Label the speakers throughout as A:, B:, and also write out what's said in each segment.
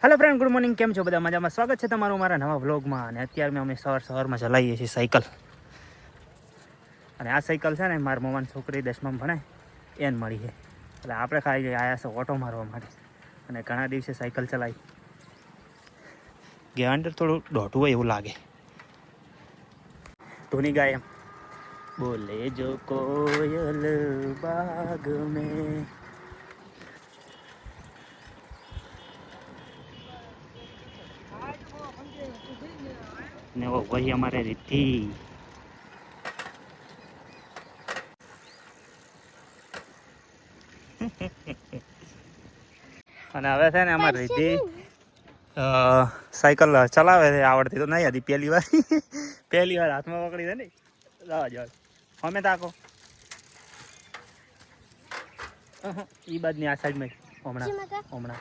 A: Hello friend, good morning. કેમ છો બધા? મજામાં? સ્વાગત છે તમારું મારા નવા વ્લોગમાં. અને અત્યારે અમે સવારમાં ચલાવીએ છીએ સાયકલ. અને આ સાયકલ છે ને મારા મમ્માની છોકરી 10માં ભણે એને મળી છે. એટલે આપણે ખાલી આવ્યા છે ઓટો મારવા માટે. અને ઘણા દિવસે સાયકલ ચલાવી. ગેવાન્ડર થોડું દોઢું હોય એવું લાગે. ધોની ગાય એમ બોલે જો કોયલ બાગ મેં. ને વહી અમારે રીતિ અને હવે છે ને અમારે રીતિ સાયકલ ચલાવે છે. આવડતી તો નહીં હતી પહેલી વાર હાથમાં પકડી દે ને જવા અમે તાકો ઈ બાજની આ સાઈડમાં હમણાં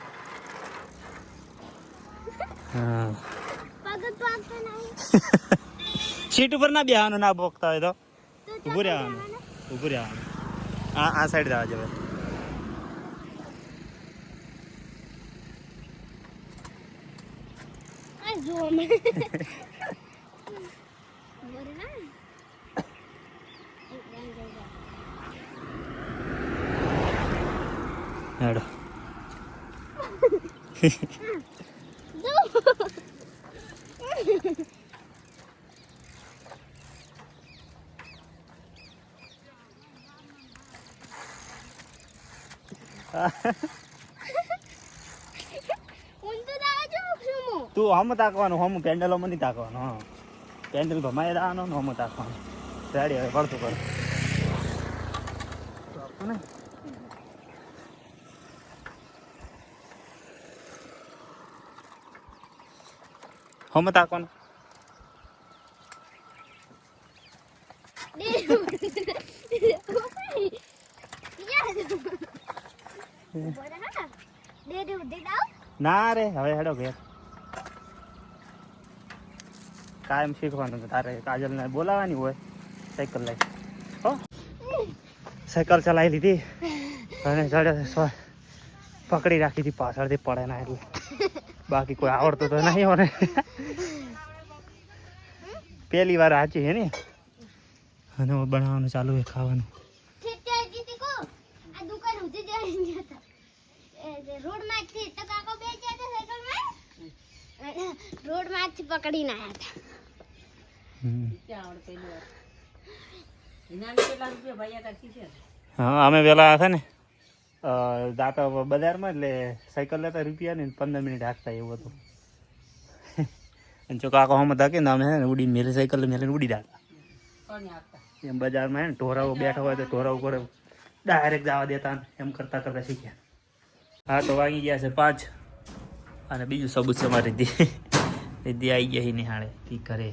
A: હા સીટ ઉપર ના બેવાનું, ના ભોગતા હોય તો ઊભું રહેવાનું. આ સાઈડ જવા જવે. હેડો તું હમ તાકવાનું, હમ પેન્ડલો માં નહીં તાકવાનું. હા, પેન્ડલ ભમાઈ દેવાનું, હમ તાકવાનું. રેડી, હવે પડતું કર. હમ તાકવાનું. ના રે, હવે હેડો ઘેર. કાયમ શીખવાનું તારે. કાજલને બોલાવાની હોય સાયકલ લઈ. હો, સાયકલ ચલાવી લીધી અને ચડ્યો પકડી રાખી હતી પાછળથી પડે ના એટલે. બાકી કોઈ આવડતું તો નહીં હોય ને. પહેલી વાર સાચી છે ને. અને બનાવવાનું ચાલુ છે, ખાવાનું.
B: રોડ માંથી પકડીને આવ્યા હતા.
A: હા, અમે પેલા હતા ને દાતા બજારમાં, એટલે સાયકલ લેતા રૂપિયા ને 15 મિનિટ હાંકતા એવું હતું. અને જો કાકો હમ હતા કે ને અમે ઉડીને મેલે સાયકલ મેલે ઉડી દાતા એમ. બજારમાં હે ને ઢોરાઓ બેઠા હોય તો ઢોરા ઉપર ડાયરેક્ટ જવા દેતા, એમ કરતા કરતા શીખ્યા. હા, તો વાગી ગયા છે 5. અને બીજું સબૂત છે મારી રીતિ આવી ગયા નિહાળે કી કરે.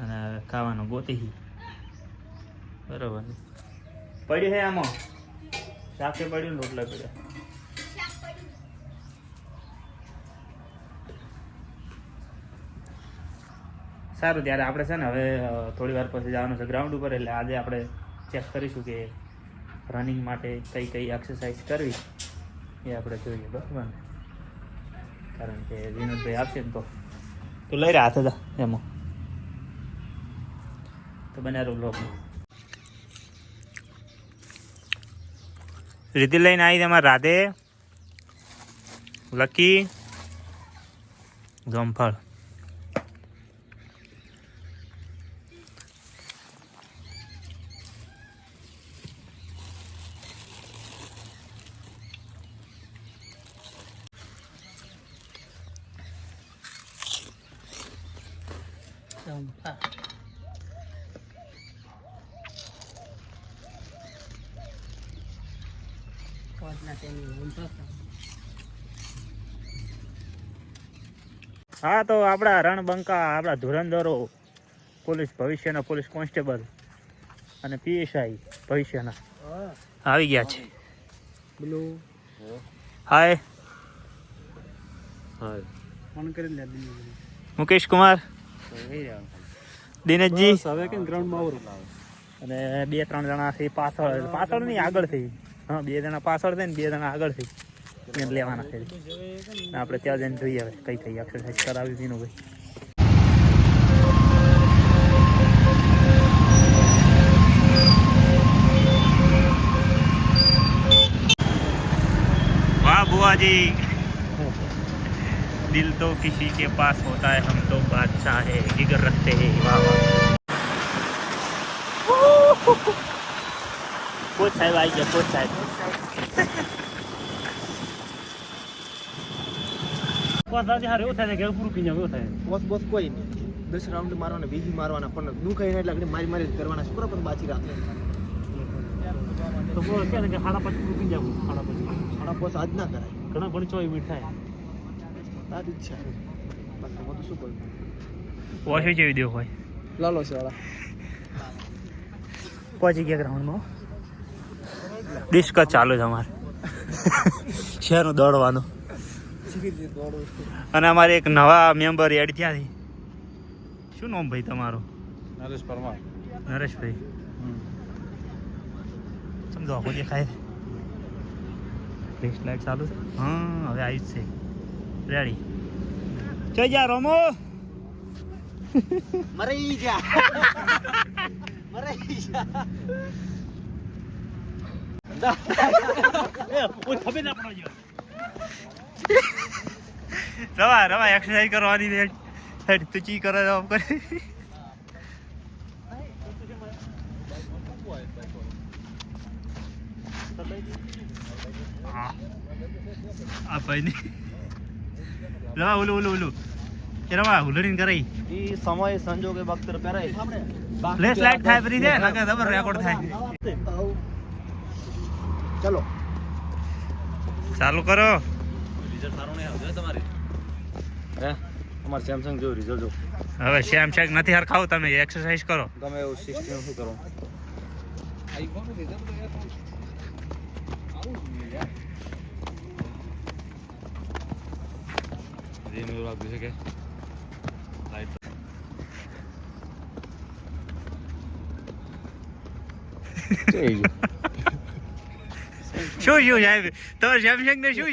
A: અને ખાવાનું ગોતી બરોબર પડ્યું છે આમાં. શાકે પડ્યું, રોટલા પડ્યા. સારું, ત્યારે આપણે છે ને હવે થોડી વાર પછી જવાનું છે ગ્રાઉન્ડ ઉપર. એટલે આજે આપણે ચેક કરીશું કે રનિંગ માટે કઈ કઈ એક્સરસાઇઝ કરવી એ આપણે જોઈએ. બરાબર ને? કારણ કે વિનોદભાઈ આપશે ને તો લઈ રહ્યા હાથ હતા એમાં તો બનાવ્યો બ્લોગમાં. રીતિ લઈને આવી તમારે રાધે, લકી, જમફળ. હા, તો આપણા રણબંકા, આપણા ધુરંધરો, પોલીસ ભવિષ્યના પોલીસ કોન્સ્ટેબલ અને પીએસઆઈ ભવિષ્યના આવી ગયા છે. હાય, મુકેશ કુમાર, દિનેશજી. અને 2-3 જણા થી પાછળ નહીં આગળ થઈ. હા, 2 જણા પાછળ થઈ ને 2 જણા આગળ થઈ. એને લેવાના છે આપણે ત્યાં જઈને જોઈએ હવે કઈ કઈ એક્સરસાઇઝ કરાવી દીધું ભાઈ. वाह बुआ जी, दिल तो किसी के पास होता है, हम तो बादशाह है, जिगर रखते हैं. वाह वाह. कोच साहब आई गया, कोच साहब. કોચ આજે હારે એવું થાય કે પૂરું પી જાવ એવું થાય.
C: બોસ કોઈ નહીં. 10 રાઉન્ડ મારવાના, બીજી મારવાના, પણ દુખાય નહીં એટલે મારી કરવાના છે. બરાબર બાચી રાખે
A: તો બોલ કે સાડા પાંચ પૂરું પી જાવ.
C: સાડા પોસ આજ ના કરાય.
A: ઘણા પણ 24 મિનિટ થાય.
C: તારી ઈચ્છા છે. બાકી બધું શું કરું.
A: વોશ જેવી દેવ હોય.
C: લાલો છે વાળા.
A: પહોંચી ગયા ગ્રાઉન્ડમાં. ડિસ્કસ ચાલુ છે અમારે. શહેરનું દોડવાનું. અને અમારે એક નવા મેમ્બર એડ થયા છે. શું નામ ભાઈ તમારું?
C: નરેશ પરમાર.
A: નરેશભાઈ. સમજો આખો દેખાય. ફ્લેશ લાઈટ ચાલુ છે. હા હવે આવી જ છે. રેડી. જય જા રોમો.
C: મરી જા. મરી જા.
A: રવા એક્સરસાઇઝ કરવાની હેડ તું ચી કરે આમ કરે. આ ભાઈ ની રવા ઓલું એ રવા હુલડીને કરાઈ
C: ઈ સમય સંજોગે વખત કરાય.
A: ફ્લેશ લાઈટ થાય ફરી દે નકે જબર રેકોર્ડ થાય.
C: ચલો
A: ચાલુ કરો.
C: રિઝલ્ટ સારું નહીં આવશે તમારે. હે અમાર સેમસંગ જો રિઝલ્ટ જો.
A: હવે શ્યામ શેક નથી હરખાવ, તમે એક્સરસાઇઝ કરો.
C: ગમે એવું 16 શું કરો. આઈફોન રિઝલ્ટ તો યાર આવું યાર. રેમ એવું લાગ્યું છે કે લાઈટ
A: શું સાહેબ તમારે સેમસંગ ને શું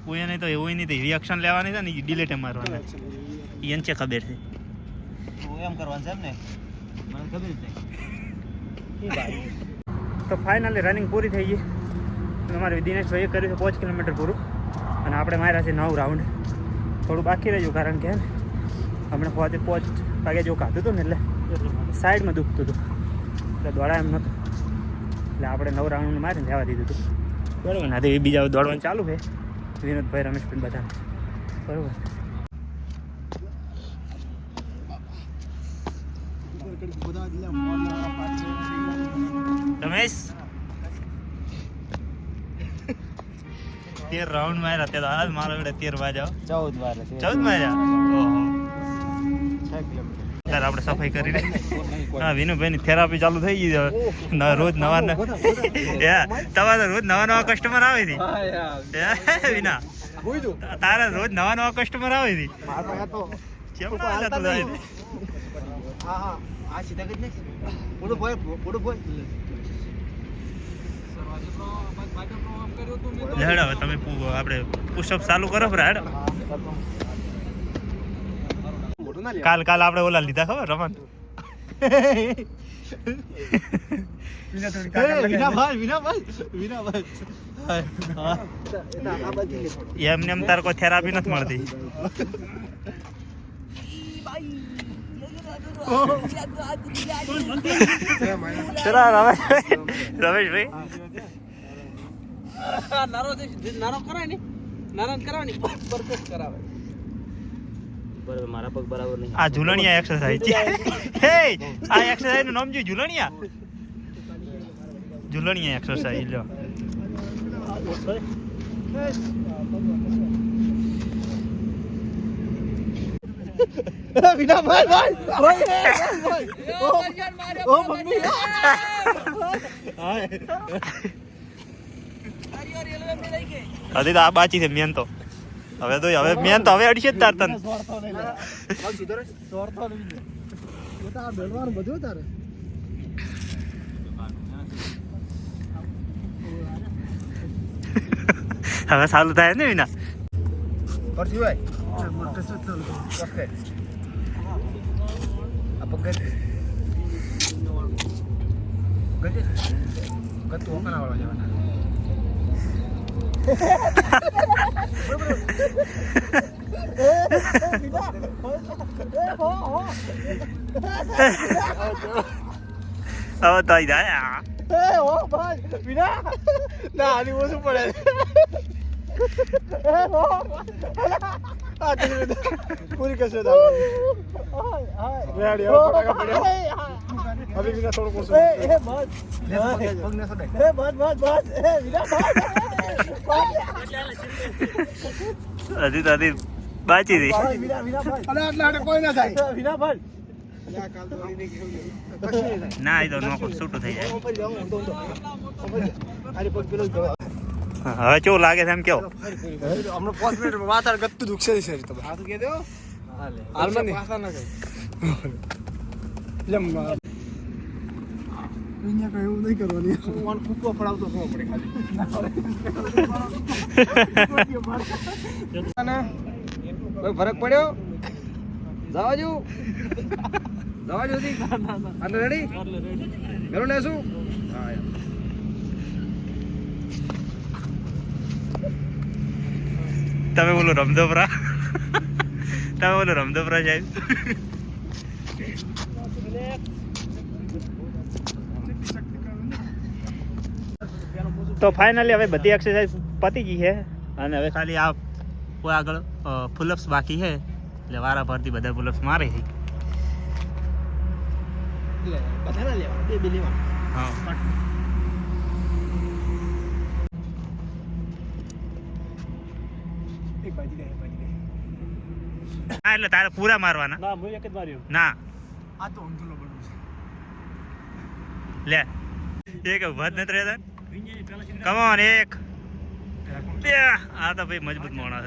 A: કોઈ નહીં તો એવું નહીં, રિએક્શન લેવાની છે ને ડિલેટ મારવાના. એને છે ખબર છે.
C: એમ કરવાનું છે એમ ને. મને ખબર જ નહીં.
A: તો ફાઇનલી રનિંગ પૂરી થઈ ગઈ. અમારે દિનેશભાઈએ કર્યું છે 5 કિલોમીટર પૂરું અને આપણે માર્યા છે 9 રાઉન્ડ. થોડું બાકી રહ્યું કારણ કે હમણાં 5 વાગે જેવું ખાધું હતું ને એટલે સાઈડમાં દુખતું હતું એટલે દોડા એમ નહોતું, એટલે આપણે 9 રાઉન્ડ મારીને જવા દીધું હતું. બરાબર ને. એ બીજા દોડવાનું ચાલુ છે વિનોદભાઈ, રમેશભાઈ બધા. બરાબર. રમેશ 13 રાઉન્ડ માર્યા તે હાલ મારો વડે 13 વાગ્યા 14 માર્યા. ઓહો
C: 6 કિલોમીટર.
A: ત્યારે આપણે સફાઈ કરી રે. હા વિનુભાઈની થેરાપી ચાલુ થઈ ગઈ છે. રોજ નવા તમારે રોજ નવા કસ્ટમર આવે છે. વિના તારા રોજ નવા કસ્ટમર આવે છે. કેમ ના જતું જાય છે?
C: હા આ સીધા જ નહીં. પૂરો બોય.
A: હેડ હવે તમે આપણે પુશઅપ ચાલુ કરો પર હેડ. કાલ આપણે ઓલા લીધા ખબર રમન. એમને એમ તાર કોઈ થેરાપી નથી મળતી. રમેશભાઈ
C: નારો કરાય ને નારાયણ કરાવની પરફેક્ટ કરાવે. બરાબર મારા પગ બરાબર નહીં.
A: આ ઝુલણિયા એક્સરસાઇઝ હે આ એક્સરસાઇઝ નું નામ જો ઝુલણિયા એક્સરસાઇઝ લ્યો.
C: વિના ભાઈ ઓ મમ્મી
A: હજી તો આ બાચી છે મેન તો હવે તો હવે મેન તો હવે અડીશે જ તાર તને હવે ચાલુ થાય ને વિના હવે તો આવી જાય
C: પૂરી કરશે
A: હજી તો હજી બાચી હતી
C: કોઈ ના થાય
A: ના એ તો નોકો છૂટું થઈ જાય હવે કેવું લાગે છે એમ કેવો
C: હમણાં 5 મિનિટ વાતાર ગતું દુખશે છે તમે આ તો કે દો હાલમાં નહીં પાસા ના કઈ અહીંયા કઈ એવું નહીં કરવાની હું કૂકો પડાવતો ખબર પડે ખાલી કોઈ ફરક પડ્યો જવા જો આટલે રેડી મેરું ને શું હા
A: તમે બોલો રમદોપરા સાહેબ તો ફાઇનલી હવે બધી એક્સરસાઇઝ પતી ગઈ છે અને હવે ખાલી આ કોઈ આગળ પુલઅપ્સ બાકી છે એટલે વારા પરથી બધા પુલઅપ્સ મારે છે
C: બધા લેવા બે લેવા
A: હા હા એટલે તારે પૂરા મારવાના
C: ના હું એક જ માર્યો
A: ના
C: આ તો ઊંધું બનવું
A: લે એક ભદ નથી રહેતા કમોન એક બે આ તો ભાઈ મજબૂત માણસ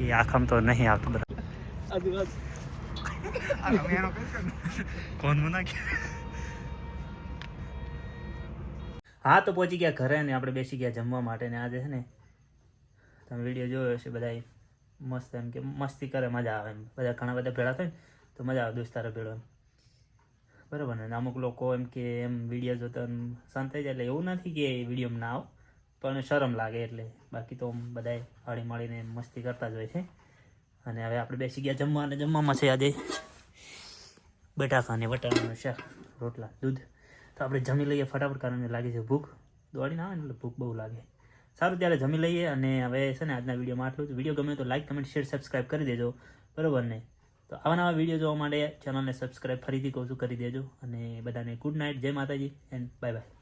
A: એ આખમ તો નહીં આવતું બધા કોણ મુના હા તો પહોંચી ગયા ઘરે ને આપણે બેસી ગયા જમવા માટે ને આજે છે ને તમે વિડીયો જોયો હશે બધા મસ્ત એમ કે મસ્તી કરે મજા આવે એમ બધા ઘણા બધા ભેળા થાય ને તો મજા આવે દોસ્તારો ભેળો એમ બરાબર ને અમુક લોકો એમ કે એમ વિડીયો જોતા શાંત થઈ જાય એટલે એવું નથી કે વિડીયોમાં ના આવો પણ શરમ લાગે એટલે બાકી તો બધા હળી મળીને મસ્તી કરતા જ હોય છે અને હવે આપણે બેસી ગયા જમવા અને જમવામાં છે આજે બટાકા ને વટાણાનું શાક રોટલા દૂધ તો આપણે જમી લઈએ ફટાફટ કારણ લાગે છે ભૂખ દોડીને આવે ને એટલે ભૂખ બહુ લાગે સારું ત્યારે જમી લઈએ અને હવે છે ને આજના વિડીયોમાં આટલું જ વિડીયો ગમે તો લાઈક કમેન્ટ શેર સબસ્ક્રાઈબ કરી દેજો બરાબર ને તો આવા નવા વિડીયો જોવા માટે ચેનલને સબસ્ક્રાઈબ ફરીથી કહું છું કરી દેજો અને બધાને ગુડ નાઇટ જય માતાજી એન્ડ બાય બાય